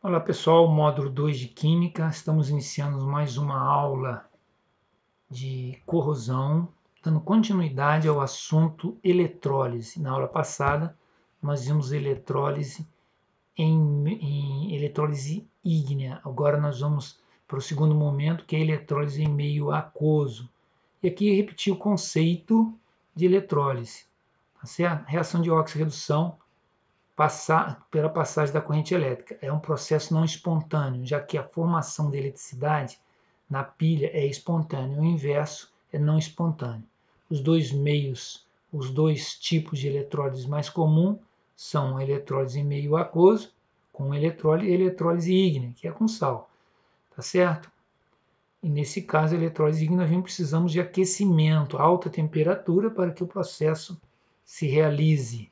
Olá pessoal, módulo 2 de Química, estamos iniciando mais uma aula de corrosão, dando continuidade ao assunto eletrólise. Na aula passada nós vimos eletrólise em eletrólise ígnea, agora nós vamos para o segundo momento, que é eletrólise em meio aquoso. E aqui repetir o conceito de eletrólise, tá certo? Reação de óxido-redução pela passagem da corrente elétrica. É um processo não espontâneo, já que a formação de eletricidade na pilha é espontânea, o inverso é não espontâneo. Os dois tipos de eletrólise mais comum são a eletrólise em meio aquoso, com eletrólise, e a eletrólise ígnea, que é com sal, tá certo? E nesse caso, a eletrólise ígnea, nós precisamos de aquecimento, alta temperatura, para que o processo se realize.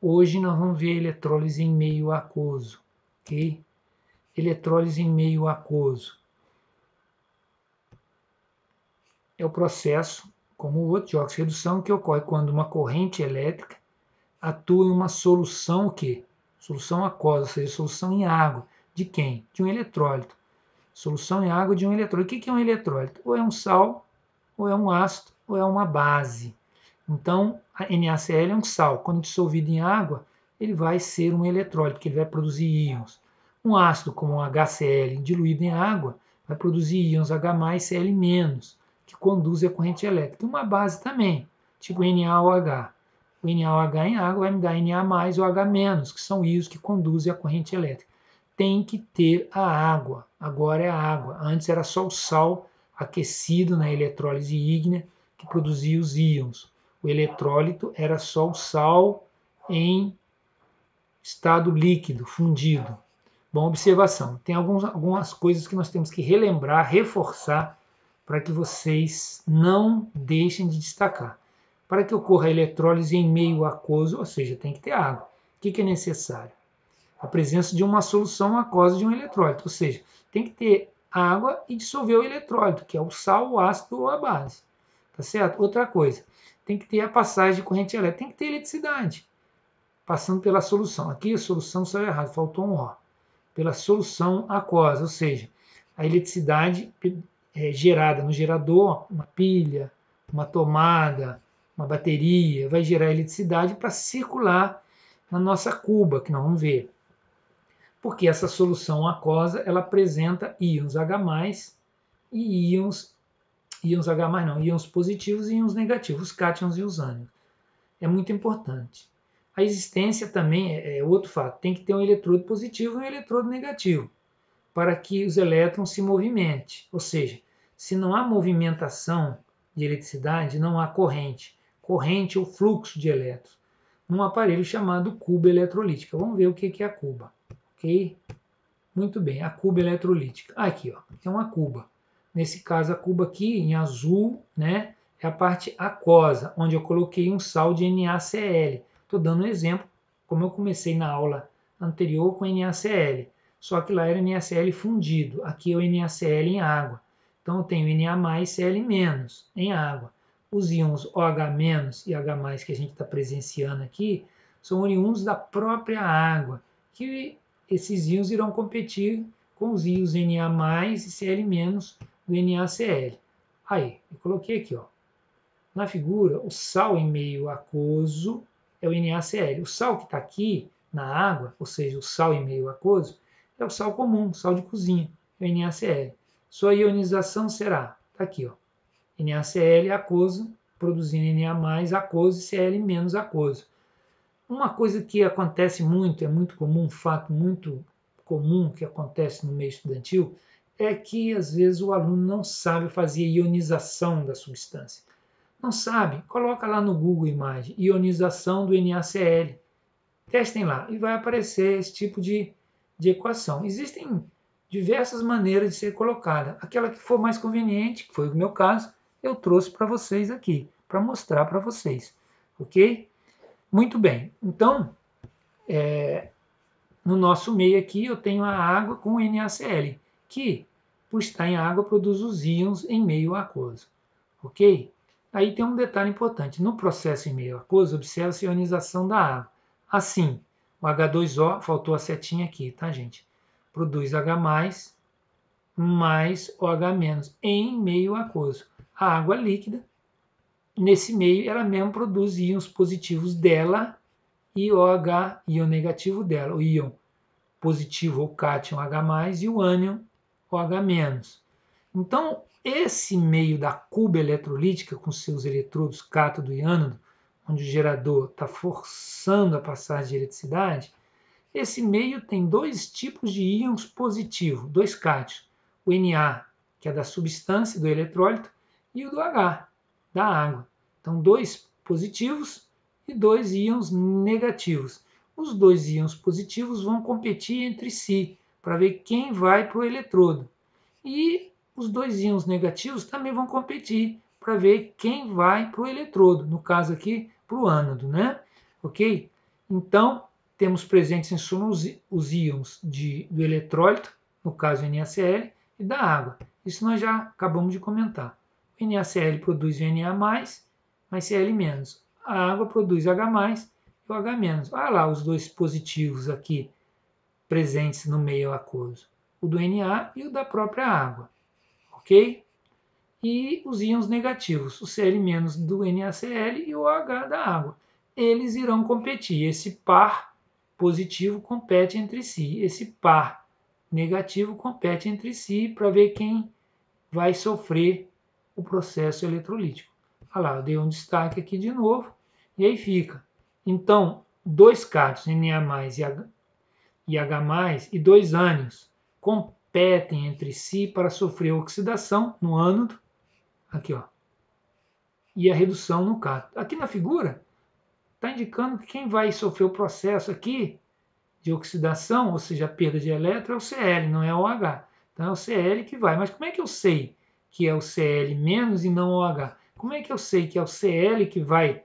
Hoje nós vamos ver eletrólise em meio aquoso, ok? Eletrólise em meio aquoso é o processo, como o outro, de oxirredução, que ocorre quando uma corrente elétrica atua em uma solução, o quê? Solução aquosa, ou seja, solução em água. De quem? De um eletrólito. Solução em água de um eletrólito. O que é um eletrólito? Ou é um sal, ou é um ácido, ou é uma base. Então, a NaCl é um sal. Quando dissolvido em água, ele vai ser um eletrólito, porque ele vai produzir íons. Um ácido, como o HCl, diluído em água, vai produzir íons H+, Cl-, que conduzem a corrente elétrica. Uma base também, tipo NaOH. O NaOH em água vai me dar Na+, ou H-, que são íons que conduzem a corrente elétrica. Tem que ter a água. Agora é a água. Antes era só o sal aquecido na eletrólise ígnea que produzia os íons. O eletrólito era só o sal em estado líquido, fundido. Bom, observação. Tem algumas coisas que nós temos que relembrar, reforçar, para que vocês não deixem de destacar. Para que ocorra a eletrólise em meio aquoso, ou seja, tem que ter água. O que é necessário? A presença de uma solução aquosa de um eletrólito, ou seja, tem que ter água e dissolver o eletrólito, que é o sal, o ácido ou a base. Tá certo? Outra coisa, tem que ter a passagem de corrente elétrica, tem que ter eletricidade passando pela solução. Aqui a solução saiu errado, faltou um O. Pela solução aquosa, ou seja, a eletricidade gerada no gerador, uma pilha, uma tomada, uma bateria, vai gerar eletricidade para circular na nossa cuba, que nós vamos ver. Porque essa solução aquosa, ela apresenta íons H+, e íons H+, não, íons positivos e íons negativos, os cátions e os ânions. É muito importante. A existência também é outro fato, tem que ter um eletrodo positivo e um eletrodo negativo, para que os elétrons se movimentem. Ou seja, se não há movimentação de eletricidade, não há corrente. Corrente ou fluxo de elétrons, num aparelho chamado cuba eletrolítica. Vamos ver o que é a cuba. Ok? Muito bem, a cuba eletrolítica. Aqui, ó, é uma cuba. Nesse caso, a cuba aqui, em azul, né, é a parte aquosa, onde eu coloquei um sal de NaCl. Estou dando um exemplo, como eu comecei na aula anterior com NaCl. Só que lá era NaCl fundido, aqui é o NaCl em água. Então eu tenho Na+, Cl- em água. Os íons OH- e H+, que a gente está presenciando aqui, são oriundos da própria água, que esses íons irão competir com os íons Na+, e Cl- do NaCl. Aí, eu coloquei aqui, ó. Na figura, o sal em meio aquoso é o NaCl. O sal que está aqui na água, ou seja, o sal em meio aquoso, é o sal comum, sal de cozinha, é o NaCl. Sua ionização será, está aqui, ó, NaCl aquoso, produzindo Na+, aquoso, e Cl- aquoso. Uma coisa que acontece muito, é muito comum, um fato muito comum que acontece no meio estudantil, é que às vezes o aluno não sabe fazer a ionização da substância. Não sabe? Coloca lá no Google Imagem, ionização do NaCl. Testem lá e vai aparecer esse tipo de equação. Existem diversas maneiras de ser colocada. Aquela que for mais conveniente, que foi o meu caso, eu trouxe para vocês aqui, para mostrar para vocês. Ok? Muito bem. Então, no nosso meio aqui, eu tenho a água com NaCl, que, por estar em água, produz os íons em meio aquoso. Ok? Aí tem um detalhe importante. No processo em meio aquoso, observa-se a ionização da água. Assim, o H2O, faltou a setinha aqui, tá, gente? produz H+, mais OH- em meio aquoso. A água líquida, nesse meio, ela mesmo produz íons positivos dela e OH, íon negativo dela. O íon positivo, ou cátion H+, e o ânion, OH-. Então, esse meio da cuba eletrolítica, com seus eletrodos cátodo e ânodo, onde o gerador está forçando a passagem de eletricidade, esse meio tem dois tipos de íons positivos, dois cátions. O Na, que é da substância do eletrólito, e o do H, da água. Então, dois positivos e dois íons negativos. Os dois íons positivos vão competir entre si para ver quem vai para o eletrodo. E os dois íons negativos também vão competir para ver quem vai para o eletrodo, no caso aqui, para o ânodo, né? Ok? Então, temos presentes em suma os íons do eletrólito, no caso NaCl, e da água. Isso nós já acabamos de comentar. O NaCl produz Na+, mais Cl-. A água produz H+, e o H-. Olha lá os dois positivos aqui presentes no meio aquoso. O do Na e o da própria água. Ok? E os íons negativos, o Cl- do NaCl e o OH da água. Eles irão competir. Esse par positivo compete entre si. Esse par negativo compete entre si para ver quem vai sofrer o processo eletrolítico. Olha lá, eu dei um destaque aqui de novo. E aí fica. Então, dois cátions, Na+, e H+, e dois ânions competem entre si para sofrer oxidação no ânodo, aqui ó, e a redução no cátodo. Aqui na figura está indicando que quem vai sofrer o processo aqui de oxidação, ou seja, a perda de elétron, é o Cl, não é o OH. Então é o Cl que vai. Mas como é que eu sei que é o Cl menos e não o OH? Como é que eu sei que é o Cl que vai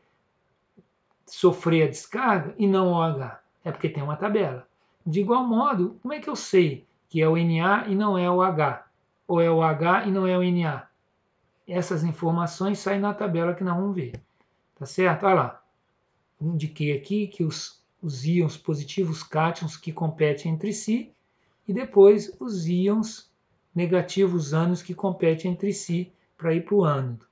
sofrer a descarga e não o OH? É porque tem uma tabela. De igual modo, como é que eu sei que é o Na e não é o H? Ou é o H e não é o Na? Essas informações saem na tabela que nós vamos ver. Tá certo? Olha lá. Indiquei aqui que os íons positivos cátions que competem entre si e depois os íons negativos ânions que competem entre si para ir para o ânodo.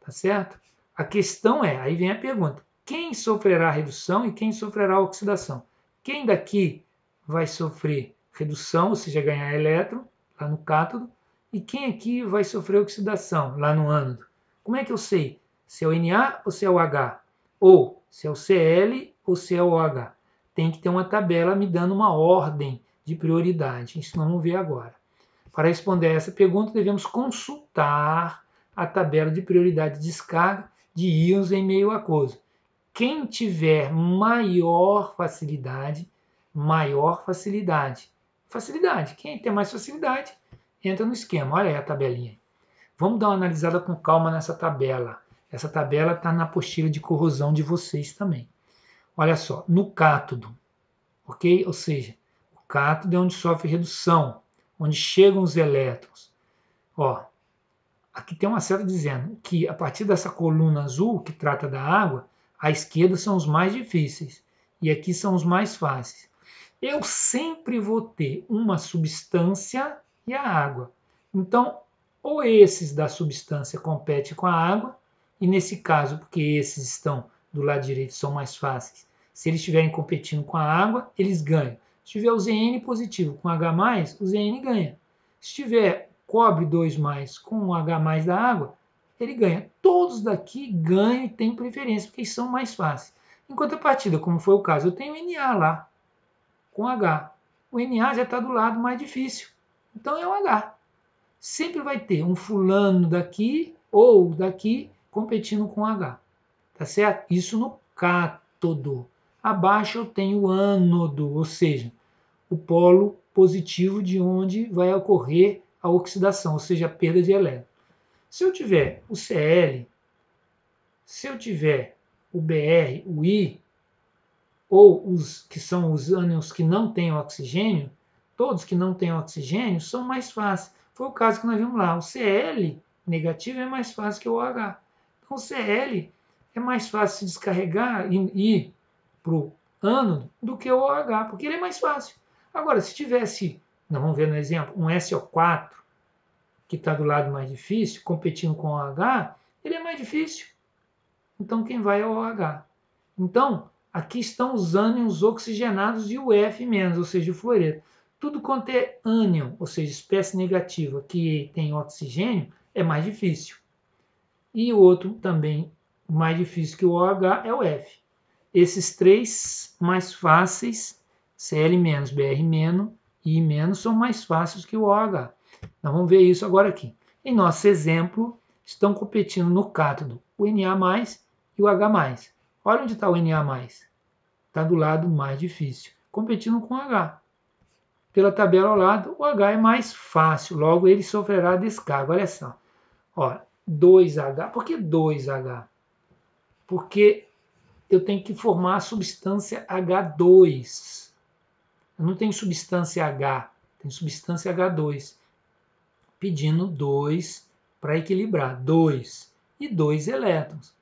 Tá certo? A questão é, aí vem a pergunta, quem sofrerá redução e quem sofrerá oxidação? Quem daqui vai sofrer redução, ou seja, ganhar elétron, lá no cátodo, e quem aqui vai sofrer oxidação, lá no ânodo? Como é que eu sei se é o Na ou se é o H? Ou se é o Cl ou se é o OH? Tem que ter uma tabela me dando uma ordem de prioridade. Isso nós vamos ver agora. Para responder a essa pergunta, devemos consultar a tabela de prioridade de descarga de íons em meio aquoso. Quem tiver maior facilidade, quem tem mais facilidade, entra no esquema. Olha aí a tabelinha. Vamos dar uma analisada com calma nessa tabela. Essa tabela está na apostila de corrosão de vocês também. Olha só, no cátodo, ok? Ou seja, o cátodo é onde sofre redução, onde chegam os elétrons. Ó, aqui tem uma seta dizendo que a partir dessa coluna azul que trata da água, à esquerda são os mais difíceis e aqui são os mais fáceis. Eu sempre vou ter uma substância e a água. Então, ou esses da substância competem com a água, e nesse caso, porque esses estão do lado direito, são mais fáceis, se eles estiverem competindo com a água, eles ganham. Se tiver o Zn positivo com H+, o Zn ganha. Se tiver cobre 2+, com o H+ da água, ele ganha. Todos daqui ganham e têm preferência, porque são mais fáceis. Em contrapartida, como foi o caso, eu tenho Na lá, com H. O Na já está do lado mais difícil. Então é o H. Sempre vai ter um fulano daqui ou daqui competindo com H. Tá certo? Isso no cátodo. Abaixo eu tenho o ânodo, ou seja, o polo positivo de onde vai ocorrer a oxidação, ou seja, a perda de elétron. Se eu tiver o Cl, se eu tiver o Br, o I, ou os que são os ânions que não têm oxigênio, todos que não têm oxigênio são mais fáceis. Foi o caso que nós vimos lá. O Cl negativo é mais fácil que o OH. Então o Cl é mais fácil se descarregar e ir para o ânodo do que o OH, porque ele é mais fácil. Agora, se tivesse Nós vamos ver no exemplo, um SO4, que está do lado mais difícil, competindo com o OH, ele é mais difícil. Então quem vai é o OH. Então, aqui estão os ânions oxigenados e o F-, ou seja, o fluoreto. Tudo quanto é ânion, ou seja, espécie negativa, que tem oxigênio, é mais difícil. E o outro também mais difícil que o OH é o F. Esses três mais fáceis, Cl-, Br- e I-, são mais fáceis que o OH. Nós vamos ver isso agora aqui. Em nosso exemplo, estão competindo no cátodo o Na+, e o H+. Olha onde está o Na+. Está do lado mais difícil, competindo com o H. Pela tabela ao lado, o H é mais fácil, logo ele sofrerá descarga. Olha só. Ó, 2H. Por que 2H? Porque eu tenho que formar a substância H2. Eu não tenho substância H, tenho substância H2. Pedindo 2 para equilibrar. 2 e 2 elétrons.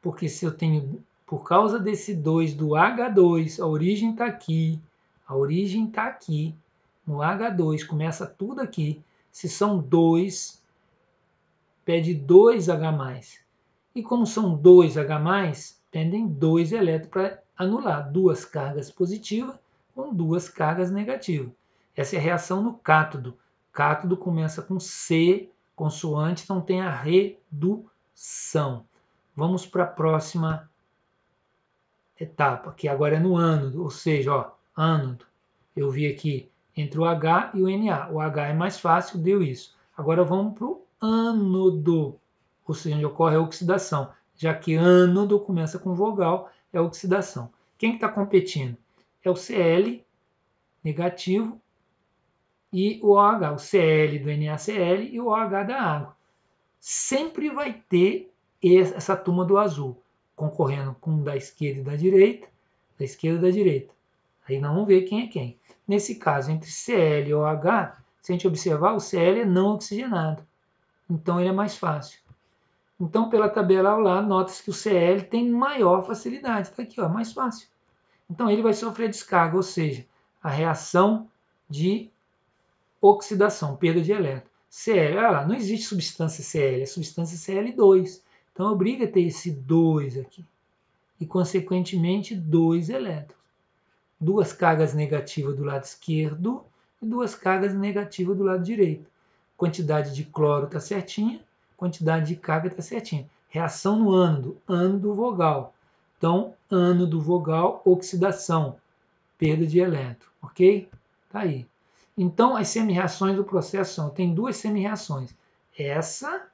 Porque se eu tenho, por causa desse 2 do H2, a origem está aqui, a origem está aqui, no H2, começa tudo aqui. Se são 2, pede 2H+. E como são 2H+, pedem 2 elétrons para anular 2 cargas positivas com 2 cargas negativas. Essa é a reação no cátodo. Cátodo começa com C, consoante, então tem a redução. Vamos para a próxima etapa, que agora é no ânodo, ou seja, ó, ânodo. Eu vi aqui entre o H e o Na. O H é mais fácil, deu isso. Agora vamos para o ânodo, ou seja, onde ocorre a oxidação. Já que ânodo começa com vogal, é oxidação. Quem está competindo? É o Cl negativo e o OH. O Cl do NaCl e o OH da água. Sempre vai ter essa turma do azul, concorrendo com da esquerda e da direita, da esquerda e da direita. Aí nós vamos ver quem é quem. Nesse caso, entre Cl e OH, se a gente observar, o Cl é não oxigenado. Então ele é mais fácil. Então, pela tabela ao lado, nota-se que o Cl tem maior facilidade. Está aqui, ó, mais fácil. Então ele vai sofrer descarga, ou seja, a reação de oxidação, perda de elétron. Cl, olha lá, não existe substância Cl, é substância Cl2. Então obriga a ter esse 2 aqui. E, consequentemente, 2 elétrons. 2 cargas negativas do lado esquerdo e 2 cargas negativas do lado direito. Quantidade de cloro está certinha, quantidade de carga está certinha. Reação no ânodo vogal. Então, ânodo vogal, oxidação, perda de elétron, ok? Tá aí. Então, as semi-reações do processo são, tem duas semi-reações. Essa,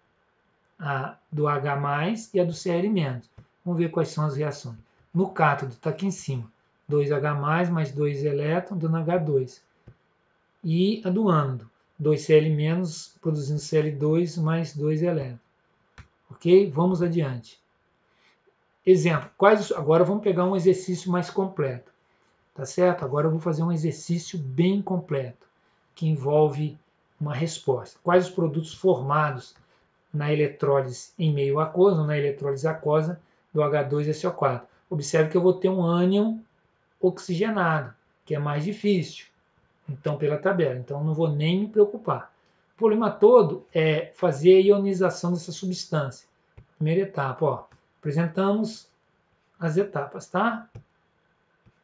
a do H+, e a do Cl-. Vamos ver quais são as reações. No cátodo, está aqui em cima. 2H+, mais 2 elétrons, dando H2. E a do ânodo, 2Cl-, produzindo Cl2 mais 2 elétrons. Ok? Vamos adiante. Exemplo. Agora vamos pegar um exercício mais completo. Tá certo? Agora eu vou fazer um exercício bem completo, que envolve uma resposta. Quais os produtos formados na eletrólise em meio aquoso, ou na eletrólise aquosa do H2SO4? Observe que eu vou ter um ânion oxigenado, que é mais difícil, então pela tabela, então não vou nem me preocupar. O problema todo é fazer a ionização dessa substância. Primeira etapa, ó, apresentamos as etapas, tá?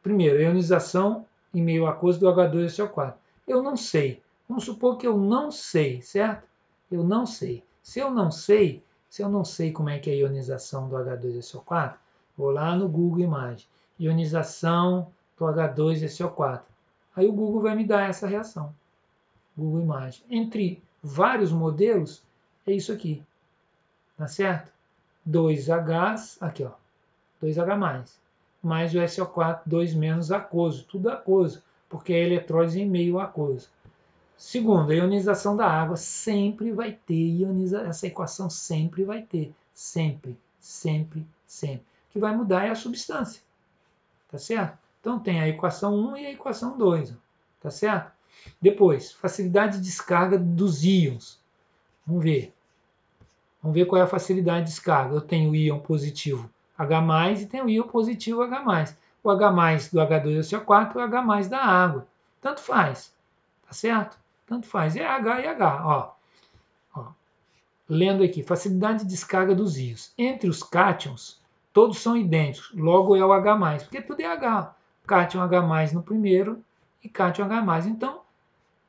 Primeiro, ionização em meio aquoso do H2SO4. Eu não sei. Vamos supor que eu não sei, certo? Eu não sei. Se eu não sei como é que é a ionização do H2SO4, vou lá no Google Imagem. Ionização do H2SO4. Aí o Google vai me dar essa reação. Google Imagem. Entre vários modelos, é isso aqui. Tá certo? 2H, aqui ó, 2H+, mais o SO4, 2 menos aquoso, tudo aquoso, porque é eletrólise em meio aquoso. Segundo, a ionização da água sempre vai ter, essa equação sempre vai ter, sempre, sempre, sempre. O que vai mudar é a substância, tá certo? Então tem a equação 1 e a equação 2, tá certo? Depois, facilidade de descarga dos íons. Vamos ver. Vamos ver qual é a facilidade de descarga. Eu tenho o íon positivo H+, e tenho o íon positivo H+. O H+ do H2SO4 e o H+ da água. Tanto faz. tá certo? Tanto faz, é H e H, ó. Lendo aqui, facilidade de descarga dos íons. Entre os cátions, todos são idênticos, logo é o H+, porque tudo é H. Cátion H+ no primeiro e cátion H+, então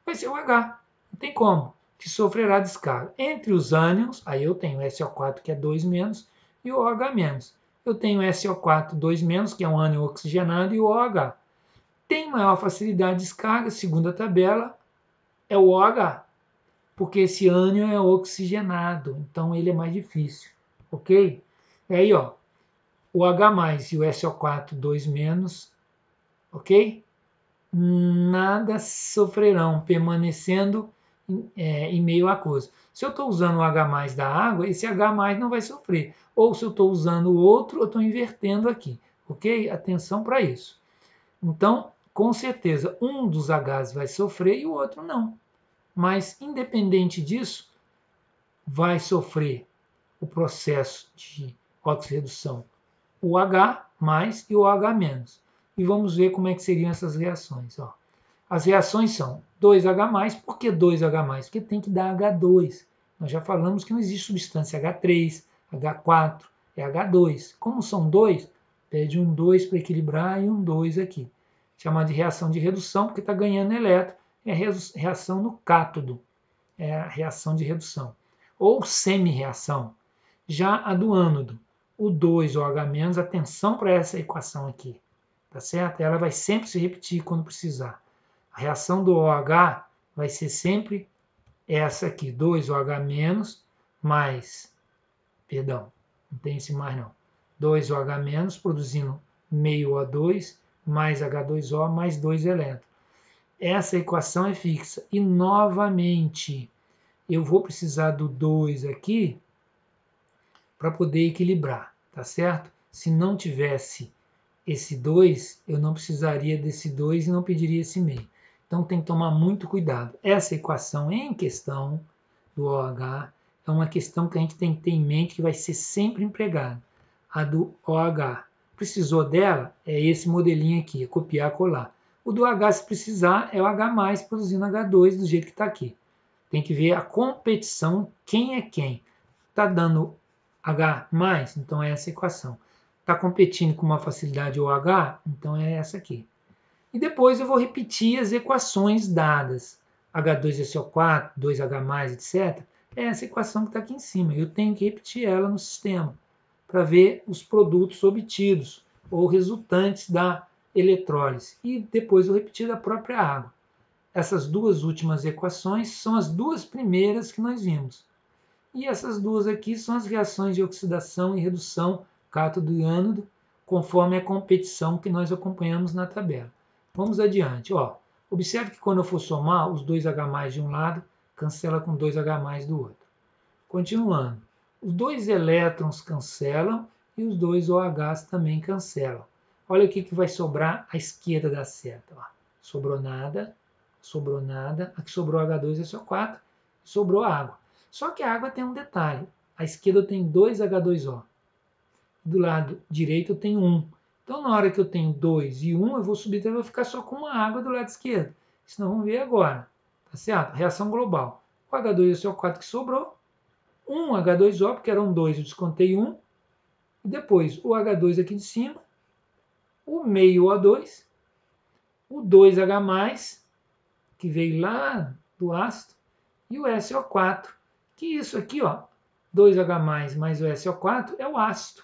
vai ser o H, não tem como, que sofrerá descarga. Entre os ânions, aí eu tenho SO4, que é 2-, e o OH-. Eu tenho SO4 2-, que é um ânion oxigenado, e o OH. Tem maior facilidade de descarga, segundo a tabela, é o OH, porque esse ânion é oxigenado, então ele é mais difícil, ok? E aí, ó, o H+ e o SO4 2-, ok? Nada sofrerão, permanecendo em meio aquoso. Se eu estou usando o H+ da água, esse H+ não vai sofrer. Ou se eu estou usando o outro, eu estou invertendo aqui, ok? Atenção para isso. Então, com certeza, um dos Hs vai sofrer e o outro não. Mas, independente disso, vai sofrer o processo de oxirredução o H+ e o OH-. E vamos ver como é que seriam essas reações. Ó. As reações são 2H+, por que 2H+? Porque tem que dar H2. Nós já falamos que não existe substância H3, H4, é H2. Como são 2, pede um 2 para equilibrar e um 2 aqui. Chamada de reação de redução, porque está ganhando elétron, é reação no cátodo, é a reação de redução. Ou semi-reação. Já a do ânodo, o 2 OH-, atenção para essa equação aqui, tá certo? Ela vai sempre se repetir quando precisar. A reação do OH vai ser sempre essa aqui, 2 OH- mais, perdão, não tem esse mais não, 2 OH- produzindo meio O2 mais H2O mais 2 elétrons. Essa equação é fixa. E novamente, eu vou precisar do 2 aqui para poder equilibrar, tá certo? Se não tivesse esse 2, eu não precisaria desse 2 e não pediria esse meio. Então tem que tomar muito cuidado. Essa equação em questão do OH é uma questão que a gente tem que ter em mente que vai ser sempre empregada. A do OH. Precisou dela? É esse modelinho aqui, é copiar e colar. O do H, se precisar, é o H+, produzindo H2 do jeito que está aqui. Tem que ver a competição, quem é quem. Está dando H+, então é essa equação. Está competindo com uma facilidade OH, então é essa aqui. E depois eu vou repetir as equações dadas. H2SO4, 2H+, etc. É essa equação que está aqui em cima. Eu tenho que repetir ela no sistema para ver os produtos obtidos ou resultantes da eletrólise. E depois eu repetir da própria água. Essas duas últimas equações são as duas primeiras que nós vimos. E essas duas aqui são as reações de oxidação e redução cátodo e ânodo, conforme a competição que nós acompanhamos na tabela. Vamos adiante. Ó. Observe que quando eu for somar, os 2H+ de um lado cancela com 2H+ do outro. Continuando. Os 2 elétrons cancelam e os 2 OHs também cancelam. Olha o que vai sobrar à esquerda da seta. Ó. Sobrou nada. Aqui sobrou H2SO4 e sobrou água. Só que a água tem um detalhe. À esquerda eu tenho 2 H2O. Do lado direito eu tenho 1. Então, na hora que eu tenho 2 e 1, eu vou subtrair e vou ficar só com uma água do lado esquerdo. Isso nós vamos ver agora. Tá certo? Reação global. O H2SO4 que sobrou, 1 H2O, porque eram 2, eu descontei 1. E depois o H2 aqui de cima, o meio O2, o 2H+, que veio lá do ácido, e o SO4, que isso aqui, ó, 2H+, mais o SO4 é o ácido,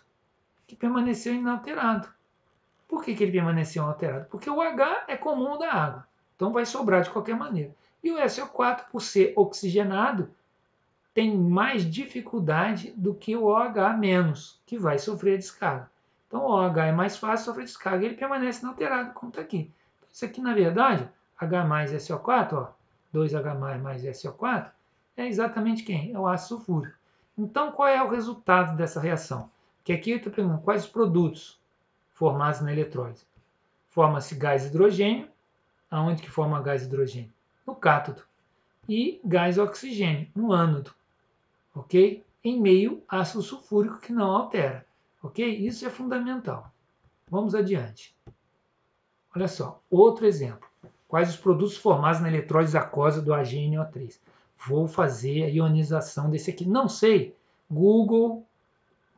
que permaneceu inalterado. Por que ele permaneceu inalterado? Porque o H é comum da água, então vai sobrar de qualquer maneira. E o SO4, por ser oxigenado, tem mais dificuldade do que o OH-, que vai sofrer a descarga. Então o OH é mais fácil, sofrer descarga, e ele permanece inalterado, como está aqui. Então, isso aqui, na verdade, H mais SO4, ó, 2H mais SO4, é exatamente quem? É o ácido sulfúrico. Então, qual é o resultado dessa reação? Que aqui eu estou perguntando quais produtos formados na eletrólise. Forma-se gás hidrogênio. Aonde que forma gás hidrogênio? No cátodo. E gás oxigênio, no ânodo. Ok? Em meio ácido sulfúrico que não altera. Ok? Isso é fundamental. Vamos adiante. Olha só, outro exemplo. Quais os produtos formados na eletrólise aquosa do AgNO3? Vou fazer a ionização desse aqui. Não sei. Google,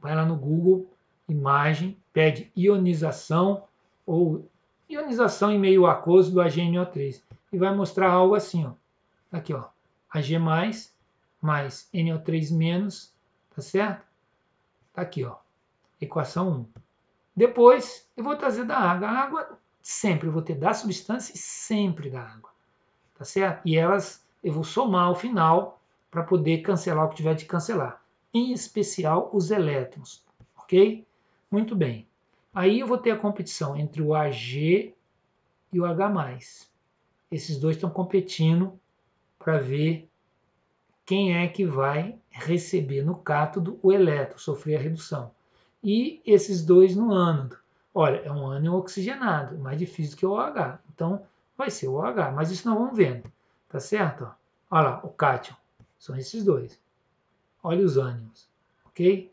vai lá no Google, imagem, pede ionização ou ionização em meio aquoso do AgNO3 e vai mostrar algo assim, ó. Aqui, ó, Ag+, mais NO3-, tá certo? Tá aqui, ó, equação 1. Depois eu vou trazer da água. A água sempre eu vou ter da substância e sempre da água, tá certo? E elas eu vou somar ao final para poder cancelar o que tiver de cancelar, em especial os elétrons, ok? Muito bem. Aí eu vou ter a competição entre o Ag e o H+. Esses dois estão competindo para ver quem é que vai receber no cátodo o elétron, sofrer a redução. E esses dois no ânodo. Olha, é um ânion oxigenado, mais difícil que o OH. Então, vai ser o OH, mas isso nós vamos vendo. Tá certo? Olha lá, o cátion. São esses dois. Olha os ânions. Ok?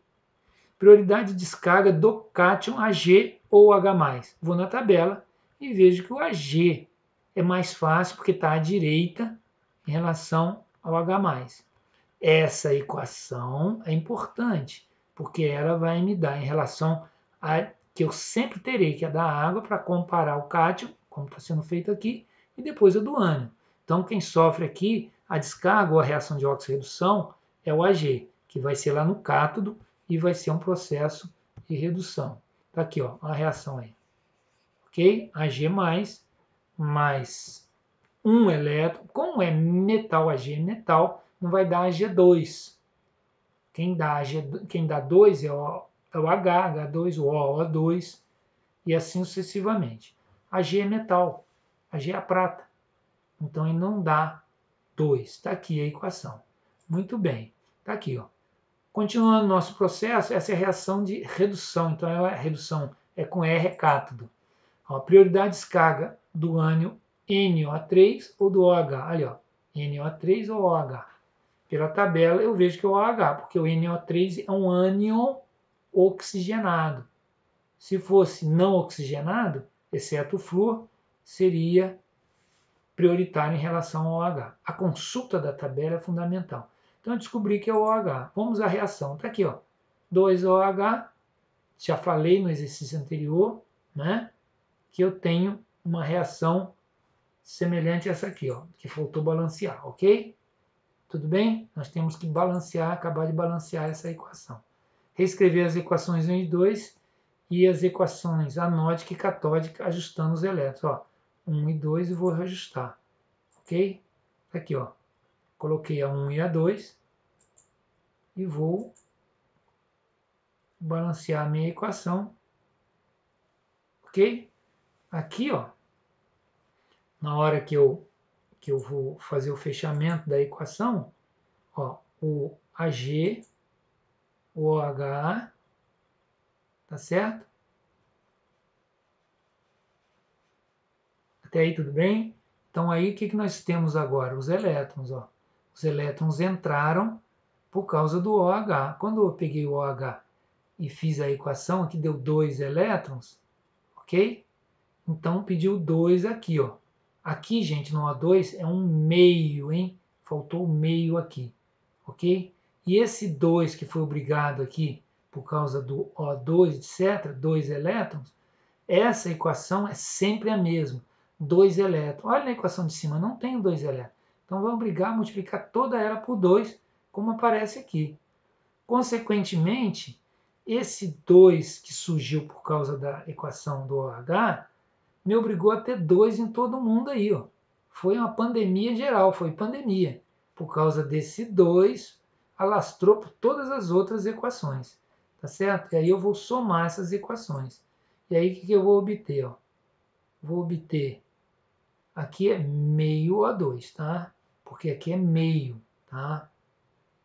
Prioridade de descarga do cátion Ag ou H+. Vou na tabela e vejo que o Ag é mais fácil porque está à direita em relação ao H+. Essa equação é importante, porque ela vai me dar em relação a que eu sempre terei, que é da água, para comparar o cátion, como está sendo feito aqui, e depois a do ânion. Então, quem sofre aqui a descarga ou a reação de óxido-redução é o Ag, que vai ser lá no cátodo e vai ser um processo de redução. Tá aqui, ó, a reação aí. Ok? Ag+, mais um elétron. Como é metal, Ag é metal, não vai dar Ag2. Quem dá 2 é o H, H2, o O, O2, e assim sucessivamente. Ag é metal, Ag é a prata. Então ele não dá 2. Está aqui a equação. Muito bem. Está aqui, ó. Continuando o nosso processo, essa é a reação de redução. Então a redução é com R, é cátodo. A prioridade de descarga do ânion NO3 ou do OH. Ali, ó, NO3 ou OH. Pela tabela eu vejo que é o OH, porque o NO3 é um ânion oxigenado. Se fosse não oxigenado, exceto o flúor, seria prioritário em relação ao OH. A consulta da tabela é fundamental. Então eu descobri que é o OH. Vamos à reação. Está aqui, ó. 2OH. Já falei no exercício anterior, né, que eu tenho uma reação semelhante a essa aqui, ó, que faltou balancear, ok? Tudo bem? Nós temos que balancear, acabar de balancear essa equação. Reescrever as equações 1 e 2 e as equações anódica e catódica ajustando os elétrons. Ó, 1 e 2 e vou reajustar. Ok? Aqui, ó. Coloquei a 1 e a 2 e vou balancear a minha equação. Ok? Aqui, ó, na hora que eu vou fazer o fechamento da equação, ó, o Ag, o OH, tá certo? Até aí tudo bem? Então aí o que nós temos agora? Os elétrons, ó. Os elétrons entraram por causa do OH. Quando eu peguei o OH e fiz a equação, aqui deu 2 elétrons, ok? Então pediu 2 aqui, ó. Aqui, gente, no O2 é um meio, hein? Faltou o meio aqui, ok? E esse 2 que foi obrigado aqui por causa do O2, etc., 2 elétrons, essa equação é sempre a mesma. 2 elétrons. Olha na equação de cima, não tem 2 elétrons. Então vamos obrigar a multiplicar toda ela por 2, como aparece aqui. Consequentemente, esse 2 que surgiu por causa da equação do OH me obrigou a ter 2 em todo mundo aí. Ó. Foi uma pandemia geral, foi pandemia. Por causa desse 2, alastrou por todas as outras equações. Tá certo? E aí eu vou somar essas equações. E aí o que eu vou obter? Ó? Vou obter, aqui é meio O2, tá? Porque aqui é meio, tá?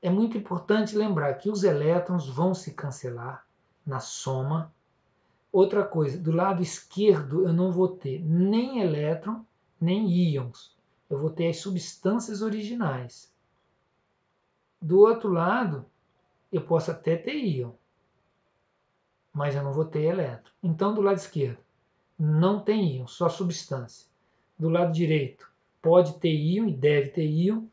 É muito importante lembrar que os elétrons vão se cancelar na soma. Outra coisa, do lado esquerdo eu não vou ter nem elétron, nem íons. Eu vou ter as substâncias originais. Do outro lado, eu posso até ter íon, mas eu não vou ter elétron. Então, do lado esquerdo, não tem íon, só substância. do lado direito pode ter íon e deve ter íon,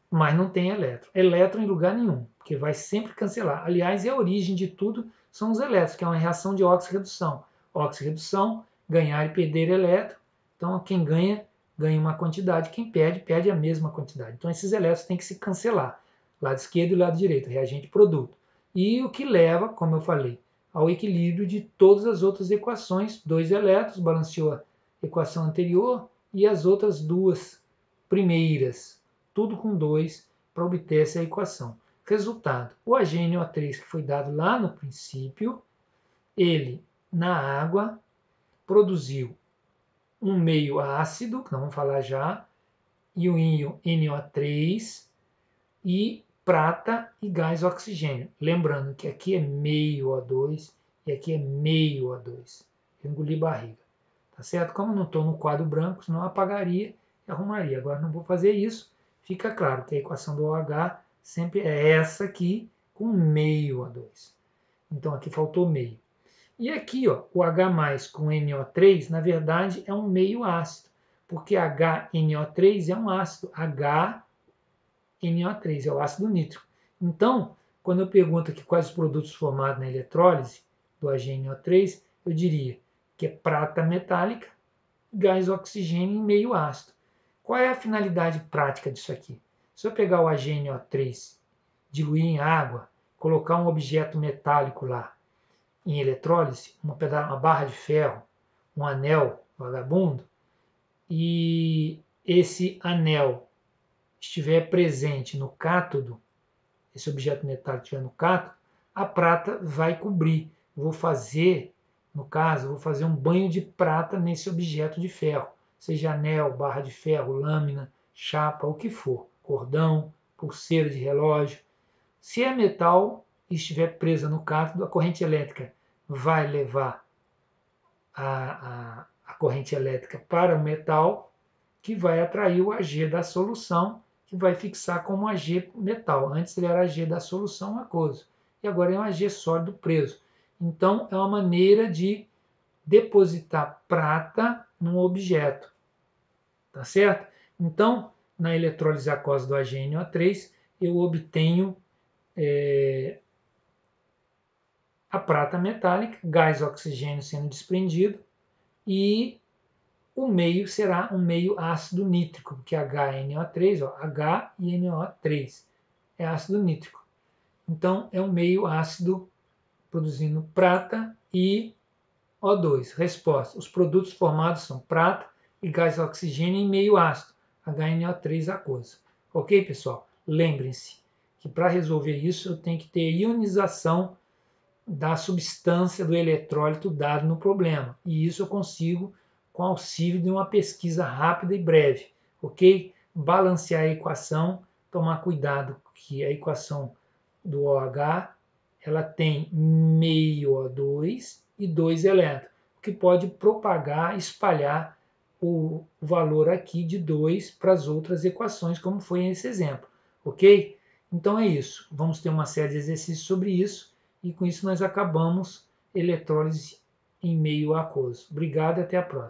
mas não tem elétron. Elétron em lugar nenhum, porque vai sempre cancelar. Aliás, é a origem de tudo são os elétrons, que é uma reação de óxido-redução. Óxido-redução, ganhar e perder elétron. Então, quem ganha, ganha uma quantidade, quem perde, perde a mesma quantidade. Então, esses elétrons têm que se cancelar. Lado esquerdo e lado direito, reagente produto. E o que leva, como eu falei, ao equilíbrio de todas as outras equações. 2 elétrons, balanceou a equação anterior, e as outras duas primeiras, tudo com 2, para obter essa equação. Resultado, o HNO3 que foi dado lá no princípio, ele na água produziu um meio ácido, que nós vamos falar já, e o íon NO3 e prata e gás oxigênio. Lembrando que aqui é meio O2 e aqui é meio O2. Eu engoli barriga. Tá certo? Como não estou no quadro branco, senão eu apagaria e arrumaria. Agora não vou fazer isso. Fica claro que a equação do OH sempre é essa aqui com meio O2. Então aqui faltou meio. E aqui, ó, o H+ com NO3, na verdade, é um meio ácido, porque HNO3 é um ácido, HNO3 é o ácido nítrico. Então, quando eu pergunto aqui quais os produtos formados na eletrólise do HNO3, eu diria que é prata metálica, gás oxigênio em meio ácido. Qual é a finalidade prática disso aqui? Se eu pegar o HNO3, diluir em água, colocar um objeto metálico lá, em eletrólise, uma barra de ferro, um anel vagabundo, e esse anel estiver presente no cátodo, esse objeto metálico estiver no cátodo, a prata vai cobrir. Vou fazer, no caso, vou fazer um banho de prata nesse objeto de ferro, seja anel, barra de ferro, lâmina, chapa, o que for, cordão, pulseira de relógio. Se é metal e estiver presa no cátodo, a corrente elétrica vai levar a corrente elétrica para o metal, que vai atrair o Ag da solução, que vai fixar como Ag metal. Antes ele era Ag da solução aquoso, e agora é um Ag sólido preso. Então, é uma maneira de depositar prata num objeto. Tá certo? Então, na eletrólise aquosa do HNO3, eu obtenho a prata metálica, gás oxigênio sendo desprendido, e o meio será um meio ácido nítrico, porque HNO3, ó, H e NO3 é ácido nítrico. Então, é um meio ácido produzindo prata e O2. Resposta: os produtos formados são prata e gás oxigênio em meio ácido, HNO3 aquoso. Ok, pessoal? Lembrem-se que para resolver isso eu tenho que ter ionização da substância do eletrólito dado no problema. E isso eu consigo com auxílio de uma pesquisa rápida e breve. Ok? Balancear a equação, tomar cuidado que a equação do OH ela tem meio O2 e 2 elétrons, o que pode propagar, espalhar o valor aqui de 2 para as outras equações, como foi nesse exemplo. Ok? Então é isso. Vamos ter uma série de exercícios sobre isso e com isso nós acabamos eletrólise em meio aquoso. Obrigado e até a próxima.